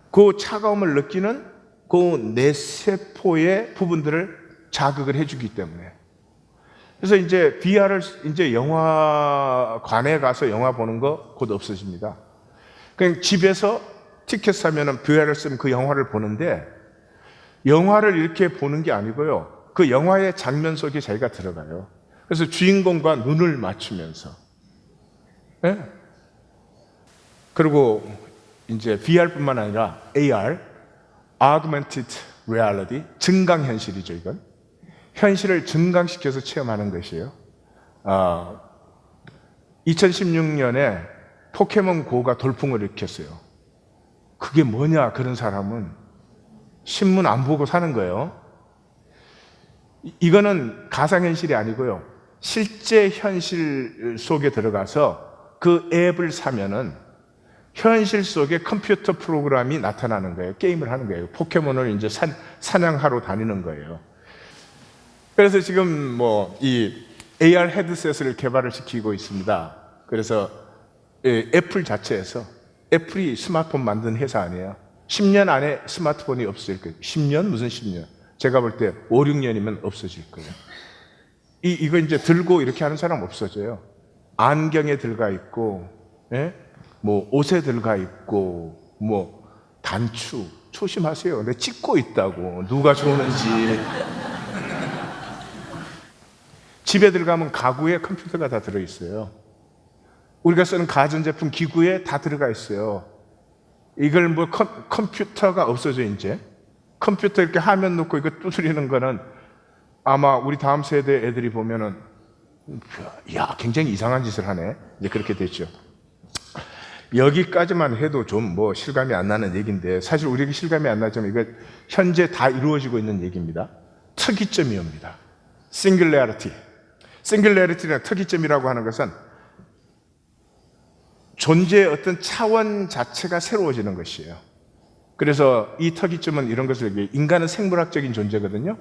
그 차가움을 느끼는 그 뇌세포의 부분들을 자극을 해주기 때문에. 그래서 이제 VR을 이제 영화관에 가서 영화 보는 거 곧 없어집니다. 그냥 집에서 티켓 사면은 VR을 쓰면 그 영화를 보는데 영화를 이렇게 보는 게 아니고요. 그 영화의 장면 속에 자기가 들어가요. 그래서 주인공과 눈을 맞추면서. 네? 그리고 이제 VR뿐만 아니라 AR, Augmented Reality, 증강현실이죠, 이건. 현실을 증강시켜서 체험하는 것이에요. 2016년에 포켓몬고가 돌풍을 일으켰어요. 그게 뭐냐, 그런 사람은 신문 안 보고 사는 거예요. 이거는 가상현실이 아니고요. 실제 현실 속에 들어가서 그 앱을 사면은 현실 속에 컴퓨터 프로그램이 나타나는 거예요. 게임을 하는 거예요. 포켓몬을 이제 사냥하러 다니는 거예요. 그래서 지금 뭐 이 AR 헤드셋을 개발을 시키고 있습니다. 그래서 애플 자체에서, 애플이 스마트폰 만든 회사 아니에요. 10년 안에 스마트폰이 없어질 거예요. 10년? 무슨 10년? 제가 볼 때 5, 6년이면 없어질 거예요. 이거 이제 들고 이렇게 하는 사람 없어져요. 안경에 들어가 있고, 뭐 옷에 들어가 있고, 뭐 단추 조심하세요. 내가 찍고 있다고 누가 좋은지. 집에 들어가면 가구에 컴퓨터가 다 들어 있어요. 우리가 쓰는 가전제품 기구에 다 들어가 있어요. 이걸 뭐 컴퓨터가 없어져 이제. 컴퓨터 이렇게 화면 놓고 이거 두드리는 거는 아마 우리 다음 세대 애들이 보면은 야, 굉장히 이상한 짓을 하네. 이제 그렇게 됐죠. 여기까지만 해도 좀 뭐 실감이 안 나는 얘기인데 사실 우리에게 실감이 안 나지만 이거 현재 다 이루어지고 있는 얘기입니다. 특이점이 옵니다. 싱글레리티. 싱글레리티나 특이점이라고 하는 것은 존재의 어떤 차원 자체가 새로워지는 것이에요. 그래서 이 특이점은 이런 것을 얘기해요. 인간은 생물학적인 존재거든요.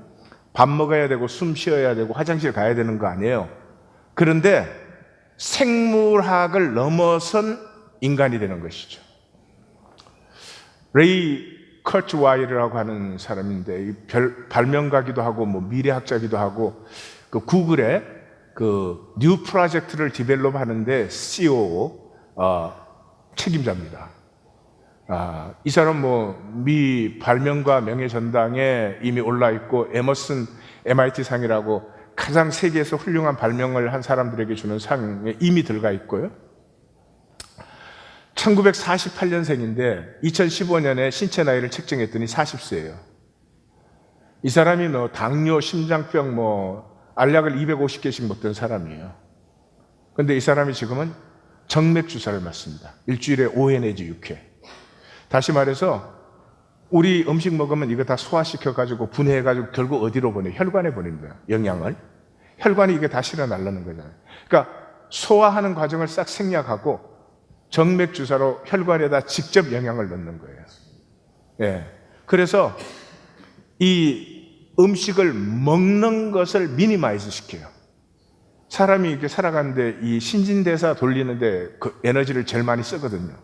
밥 먹어야 되고 숨 쉬어야 되고 화장실 가야 되는 거 아니에요. 그런데 생물학을 넘어선 인간이 되는 것이죠. 레이 커트 와이라고 하는 사람인데 발명가기도 하고 뭐 미래학자기도 하고 그 구글의 그 뉴 프로젝트를 디벨롭 하는데 CEO 책임자입니다. 이 사람 뭐 미 발명가 명예전당에 이미 올라 있고 에머슨 MIT 상이라고 가장 세계에서 훌륭한 발명을 한 사람들에게 주는 상에 이미 들어가 있고요. 1948년생인데 2015년에 신체 나이를 측정했더니 40세예요. 이 사람이 뭐 당뇨, 심장병, 뭐 알약을 250개씩 먹던 사람이에요. 그런데 이 사람이 지금은 정맥 주사를 맞습니다. 일주일에 5회 내지 6회. 다시 말해서 우리 음식 먹으면 이거 다 소화시켜가지고 분해해가지고 결국 어디로 보내? 혈관에 보내는 거예요. 영양을. 혈관이 이게 다 실어 날르는 거잖아요. 그러니까 소화하는 과정을 싹 생략하고 정맥 주사로 혈관에다 직접 영양을 넣는 거예요. 예. 그래서 이 음식을 먹는 것을 미니마이즈 시켜요. 사람이 이렇게 살아가는데 이 신진대사 돌리는데 그 에너지를 제일 많이 쓰거든요.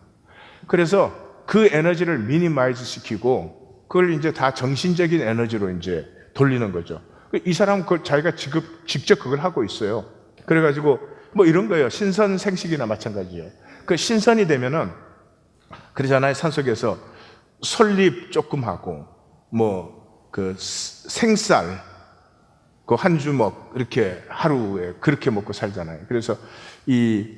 그래서 그 에너지를 미니마이즈 시키고 그걸 이제 다 정신적인 에너지로 이제 돌리는 거죠. 이 사람은 자기가 직접 그걸 하고 있어요. 그래가지고 뭐 이런 거예요. 신선 생식이나 마찬가지예요. 그 신선이 되면은 그러잖아요. 산속에서 솔잎 조금 하고 뭐 그 생쌀 그 한 주먹 이렇게 하루에 그렇게 먹고 살잖아요. 그래서 이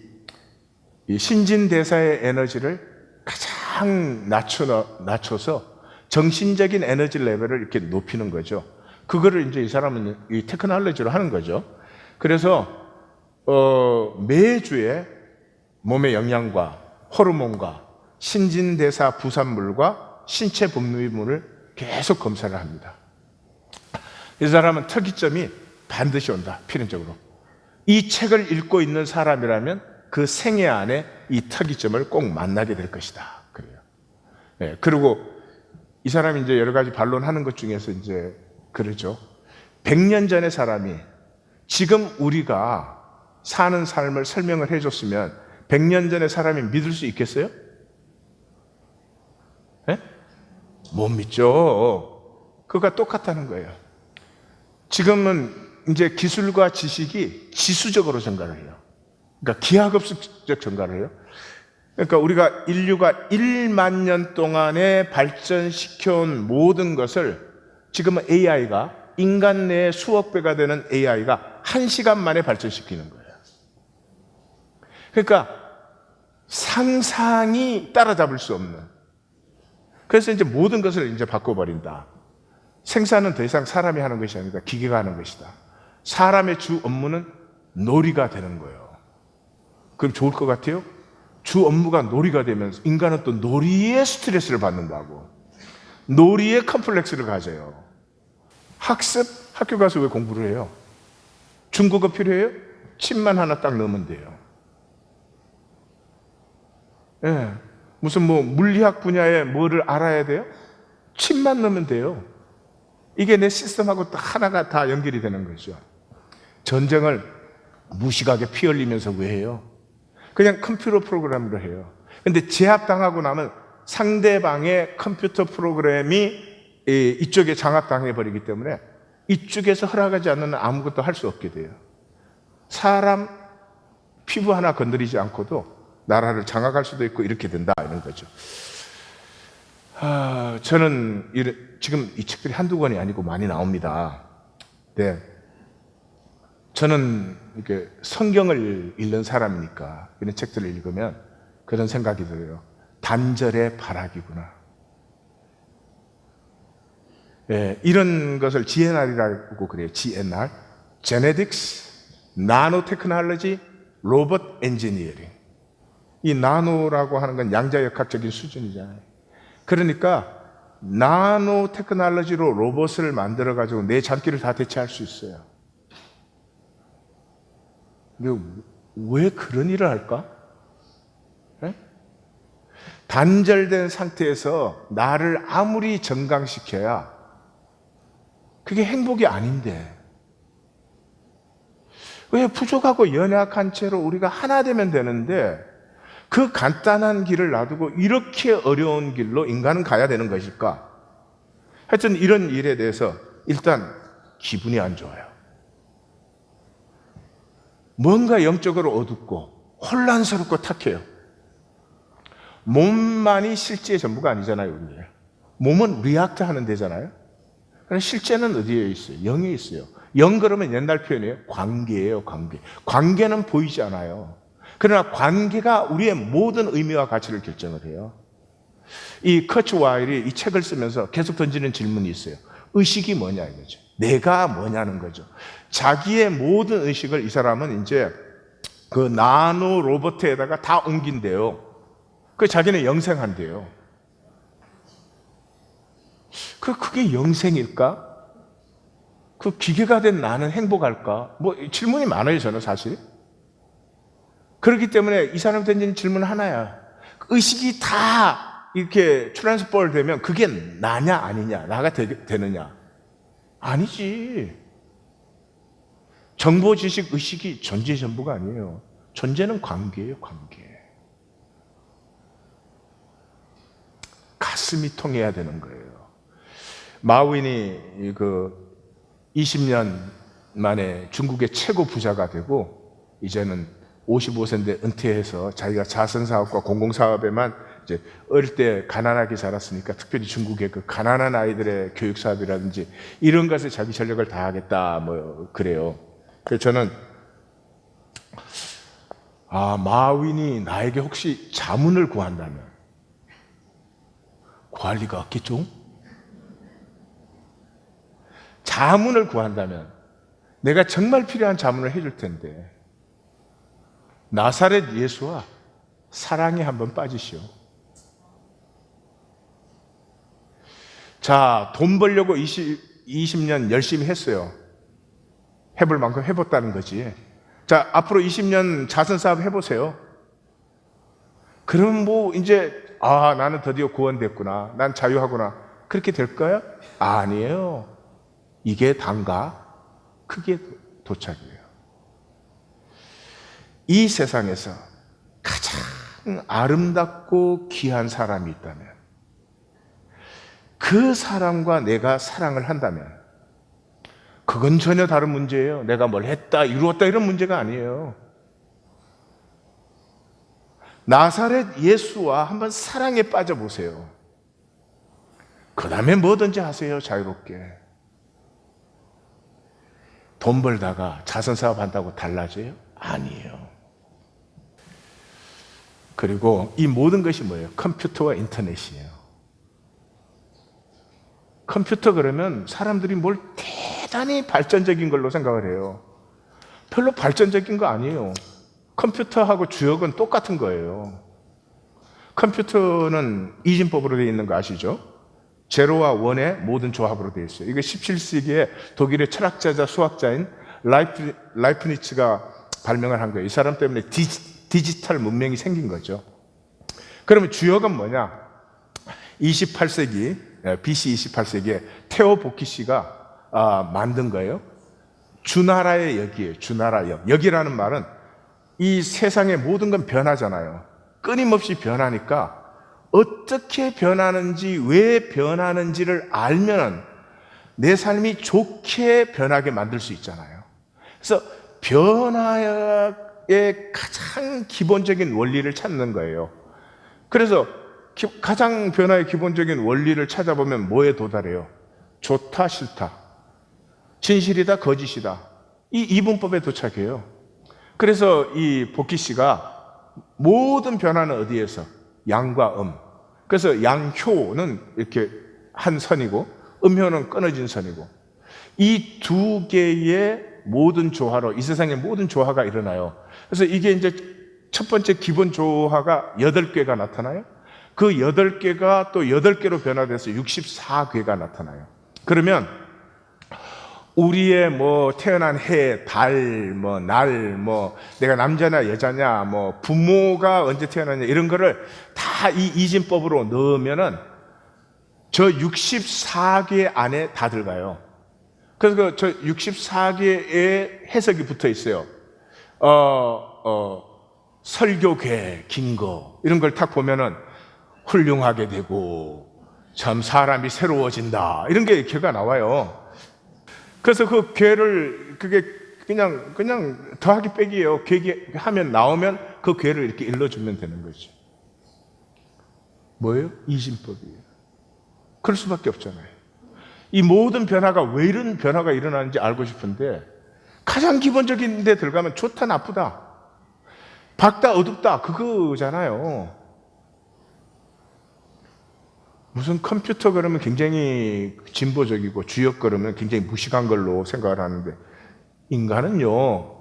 신진대사의 에너지를 가장 낮춰서 정신적인 에너지 레벨을 이렇게 높이는 거죠. 그거를 이제 이 사람은 이 테크놀로지로 하는 거죠. 그래서 매주에 몸의 영양과 호르몬과 신진대사 부산물과 신체 분비물을 계속 검사를 합니다. 이 사람은 특이점이 반드시 온다. 필연적으로. 이 책을 읽고 있는 사람이라면 그 생애 안에 이 특이점을 꼭 만나게 될 것이다. 그래요. 네, 그리고 이 사람이 이제 여러 가지 반론하는 것 중에서 이제 그러죠. 100년 전의 사람이 지금 우리가 사는 삶을 설명을 해줬으면 100년 전의 사람이 믿을 수 있겠어요? 네? 못 믿죠. 그거가 똑같다는 거예요. 지금은 이제 기술과 지식이 지수적으로 증가를 해요. 그러니까 기하급수적 증가를 해요. 그러니까 우리가 인류가 1만 년 동안에 발전시켜온 모든 것을 지금은 AI가 인간 내에 수억 배가 되는 AI가 1시간 만에 발전시키는 거예요. 그러니까 상상이 따라잡을 수 없는. 그래서 이제 모든 것을 이제 바꿔버린다. 생산은 더 이상 사람이 하는 것이 아니라 기계가 하는 것이다. 사람의 주 업무는 놀이가 되는 거예요. 그럼 좋을 것 같아요? 주 업무가 놀이가 되면 인간은 또 놀이의 스트레스를 받는다고. 놀이의 컴플렉스를 가져요. 학습, 학교 가서 왜 공부를 해요? 중국어 필요해요? 칩만 하나 딱 넣으면 돼요. 예. 무슨 뭐 물리학 분야에 뭐를 알아야 돼요? 칩만 넣으면 돼요. 이게 내 시스템하고 하나가 다 연결이 되는 거죠. 전쟁을 무식하게 피 흘리면서 왜 해요? 그냥 컴퓨터 프로그램으로 해요. 근데 제압당하고 나면 상대방의 컴퓨터 프로그램이 이쪽에 장악당해 버리기 때문에 이쪽에서 허락하지 않는 아무것도 할 수 없게 돼요. 사람 피부 하나 건드리지 않고도 나라를 장악할 수도 있고 이렇게 된다 이런 거죠. 저는 지금 이 책들이 한두 권이 아니고 많이 나옵니다. 네. 저는 이렇게 성경을 읽는 사람이니까 이런 책들을 읽으면 그런 생각이 들어요. 단절의 발악이구나. 네, 이런 것을 GNR이라고 그래요. GNR, Genetics, Nanotechnology, Robot Engineering. 이 나노라고 하는 건 양자역학적인 수준이잖아요. 그러니까 나노 테크놀로지로 로봇을 만들어 가지고 내 잡기를 다 대체할 수 있어요. 근데 왜 그런 일을 할까? 네? 단절된 상태에서 나를 아무리 정강시켜야 그게 행복이 아닌데 왜 부족하고 연약한 채로 우리가 하나 되면 되는데 그 간단한 길을 놔두고 이렇게 어려운 길로 인간은 가야 되는 것일까? 하여튼 이런 일에 대해서 일단 기분이 안 좋아요. 뭔가 영적으로 어둡고 혼란스럽고 탁해요. 몸만이 실제의 전부가 아니잖아요. 우리. 몸은 리액트 하는 데잖아요. 그럼 실제는 어디에 있어요? 영에 있어요. 영 그러면 옛날 표현이에요. 관계예요. 관계. 관계는 보이지 않아요. 그러나 관계가 우리의 모든 의미와 가치를 결정을 해요. 이 커츠 와일이 이 책을 쓰면서 계속 던지는 질문이 있어요. 의식이 뭐냐 이거죠. 내가 뭐냐는 거죠. 자기의 모든 의식을 이 사람은 이제 그 나노 로봇에다가 다 옮긴대요. 그 자기는 영생한대요. 그게 영생일까? 그 기계가 된 나는 행복할까? 뭐 질문이 많아요, 저는 사실. 그렇기 때문에 이 사람 던지는 질문 하나야. 의식이 다 이렇게 트랜스포얼 되면 그게 나냐 아니냐, 나가 되느냐? 아니지. 정보, 지식, 의식이 존재의 전부가 아니에요. 존재는 관계예요, 관계. 가슴이 통해야 되는 거예요. 마윈이 20년 만에 중국의 최고 부자가 되고 이제는 55세인데 은퇴해서 자기가 자선사업과 공공사업에만 이제 어릴 때 가난하게 자랐으니까 특별히 중국의 그 가난한 아이들의 교육사업이라든지 이런 것에 자기 전력을 다하겠다 뭐 그래요. 그래서 저는 마윈이 나에게 혹시 자문을 구한다면 구할 리가 없겠죠? 자문을 구한다면 내가 정말 필요한 자문을 해줄 텐데 나사렛 예수와 사랑에 한번 빠지시오. 자, 돈 벌려고 20년 열심히 했어요. 해볼 만큼 해봤다는 거지. 자, 앞으로 20년 자선사업 해보세요. 그럼 뭐 이제 나는 드디어 구원됐구나. 난 자유하구나. 그렇게 될까요? 아니에요. 이게 단가 크게 도착이에요. 이 세상에서 가장 아름답고 귀한 사람이 있다면 그 사람과 내가 사랑을 한다면 그건 전혀 다른 문제예요. 내가 뭘 했다, 이루었다 이런 문제가 아니에요. 나사렛 예수와 한번 사랑에 빠져보세요. 그 다음에 뭐든지 하세요. 자유롭게. 돈 벌다가 자선사업 한다고 달라져요? 아니에요. 그리고 이 모든 것이 뭐예요? 컴퓨터와 인터넷이에요. 컴퓨터 그러면 사람들이 뭘 대단히 발전적인 걸로 생각을 해요. 별로 발전적인 거 아니에요. 컴퓨터하고 주역은 똑같은 거예요. 컴퓨터는 이진법으로 되어 있는 거 아시죠? 제로와 원의 모든 조합으로 되어 있어요. 이게 17세기에 독일의 철학자자 수학자인 라이프니츠가 발명을 한 거예요. 이 사람 때문에 디지털 문명이 생긴 거죠. 그러면 주역은 뭐냐? 28세기, BC 28세기에 테오 보키시가 만든 거예요. 주나라의 역이에요. 주나라 역. 역이라는 말은 이 세상의 모든 건 변하잖아요. 끊임없이 변하니까 어떻게 변하는지, 왜 변하는지를 알면 내 삶이 좋게 변하게 만들 수 있잖아요. 그래서 변화의 가장 기본적인 원리를 찾는 거예요. 그래서 가장 변화의 기본적인 원리를 찾아보면 뭐에 도달해요? 좋다, 싫다. 진실이다, 거짓이다. 이 이분법에 도착해요. 그래서 이 보키 씨가 모든 변화는 어디에서? 양과 음. 그래서 양효는 이렇게 한 선이고 음효는 끊어진 선이고 이 두 개의 모든 조화로 이 세상의 모든 조화가 일어나요. 그래서 이게 이제 첫 번째 기본 조화가 8개가 나타나요. 그 8개가 또 8개로 변화돼서 64개가 나타나요. 그러면 우리의 뭐 태어난 해, 달, 뭐 날, 뭐 내가 남자냐 여자냐, 뭐 부모가 언제 태어났냐 이런 거를 다 이 이진법으로 넣으면은 저 64개 안에 다 들어가요. 그래서 저 64개의 해석이 붙어 있어요. 설교 계획, 긴 거 이런 걸 딱 보면은 훌륭하게 되고 참 사람이 새로워진다. 이런 게 괴가 나와요. 그래서 그 괴를 그게 그냥 더하기 빼기예요. 괴 하면 나오면 그 괴를 이렇게 일러주면 되는 거죠. 뭐예요? 이심법이에요. 그럴 수밖에 없잖아요. 이 모든 변화가 왜 이런 변화가 일어나는지 알고 싶은데 가장 기본적인 데 들어가면 좋다 나쁘다, 밝다 어둡다 그거잖아요. 무슨 컴퓨터 그러면 굉장히 진보적이고 주역 그러면 굉장히 무식한 걸로 생각을 하는데 인간은요,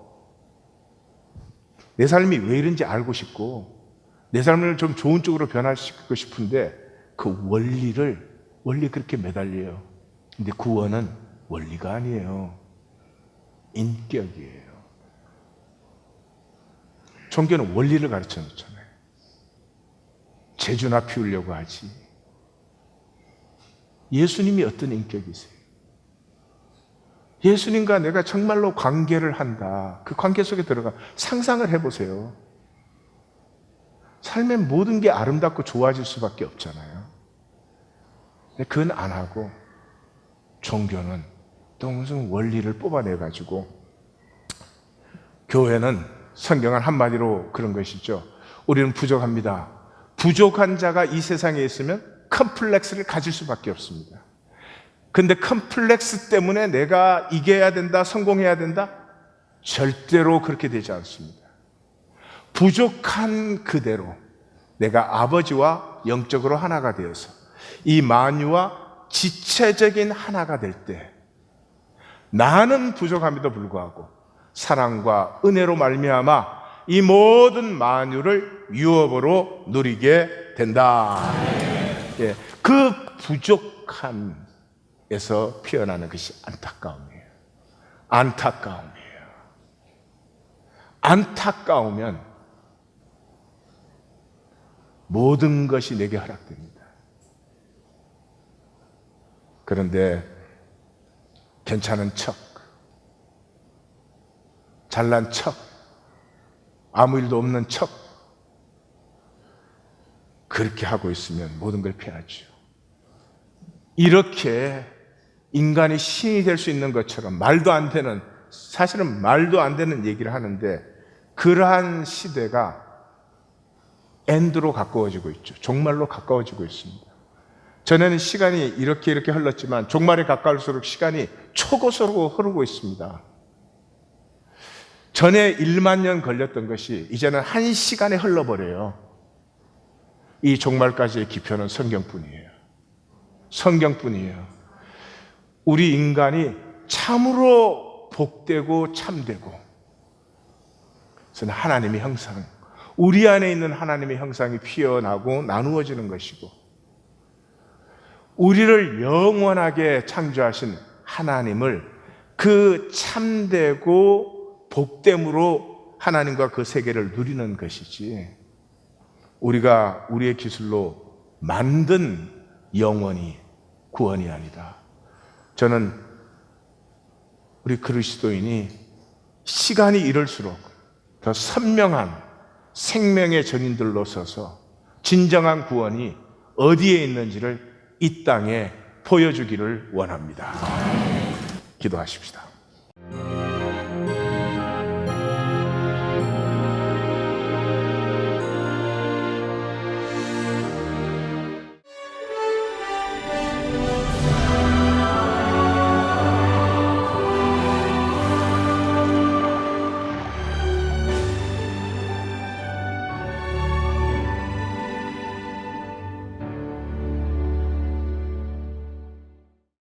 내 삶이 왜 이런지 알고 싶고 내 삶을 좀 좋은 쪽으로 변화시키고 싶은데 그 원리 그렇게 매달려요. 근데 구원은 원리가 아니에요. 인격이에요. 종교는 원리를 가르쳐 놓잖아요. 재주나 피우려고 하지. 예수님이 어떤 인격이세요? 예수님과 내가 정말로 관계를 한다. 그 관계 속에 들어가 상상을 해보세요. 삶의 모든 게 아름답고 좋아질 수밖에 없잖아요. 근데 그건 안 하고 종교는 또 무슨 원리를 뽑아내가지고, 교회는 성경은 한마디로 그런 것이죠. 우리는 부족합니다. 부족한 자가 이 세상에 있으면 컴플렉스를 가질 수밖에 없습니다. 근데 컴플렉스 때문에 내가 이겨야 된다, 성공해야 된다? 절대로 그렇게 되지 않습니다. 부족한 그대로 내가 아버지와 영적으로 하나가 되어서 이 만유와 지체적인 하나가 될 때 나는 부족함에도 불구하고 사랑과 은혜로 말미암아 이 모든 만유를 유업으로 누리게 된다. 예, 그 부족함에서 피어나는 것이 안타까움이에요. 안타까우면 모든 것이 내게 허락됩니다. 그런데 괜찮은 척, 잘난 척, 아무 일도 없는 척, 그렇게 하고 있으면 모든 걸 피하죠. 이렇게 인간이 신이 될 수 있는 것처럼 사실은 말도 안 되는 얘기를 하는데, 그러한 시대가 엔드로 가까워지고 있죠. 종말로 가까워지고 있습니다. 전에는 시간이 이렇게 흘렀지만 종말에 가까울수록 시간이 초고속으로 흐르고 있습니다. 전에 1만 년 걸렸던 것이 이제는 1시간에 흘러버려요. 이 종말까지의 기표는 성경뿐이에요. 우리 인간이 참으로 복되고 참되고, 그래서 하나님의 형상, 우리 안에 있는 하나님의 형상이 피어나고 나누어지는 것이고, 우리를 영원하게 창조하신 하나님을 그 참되고 복됨으로 하나님과 그 세계를 누리는 것이지, 우리가 우리의 기술로 만든 영원히 구원이 아니다. 저는 우리 그리스도인이 시간이 이럴수록 더 선명한 생명의 전인들로 서서 진정한 구원이 어디에 있는지를 이 땅에 보여주기를 원합니다. 기도하십시다.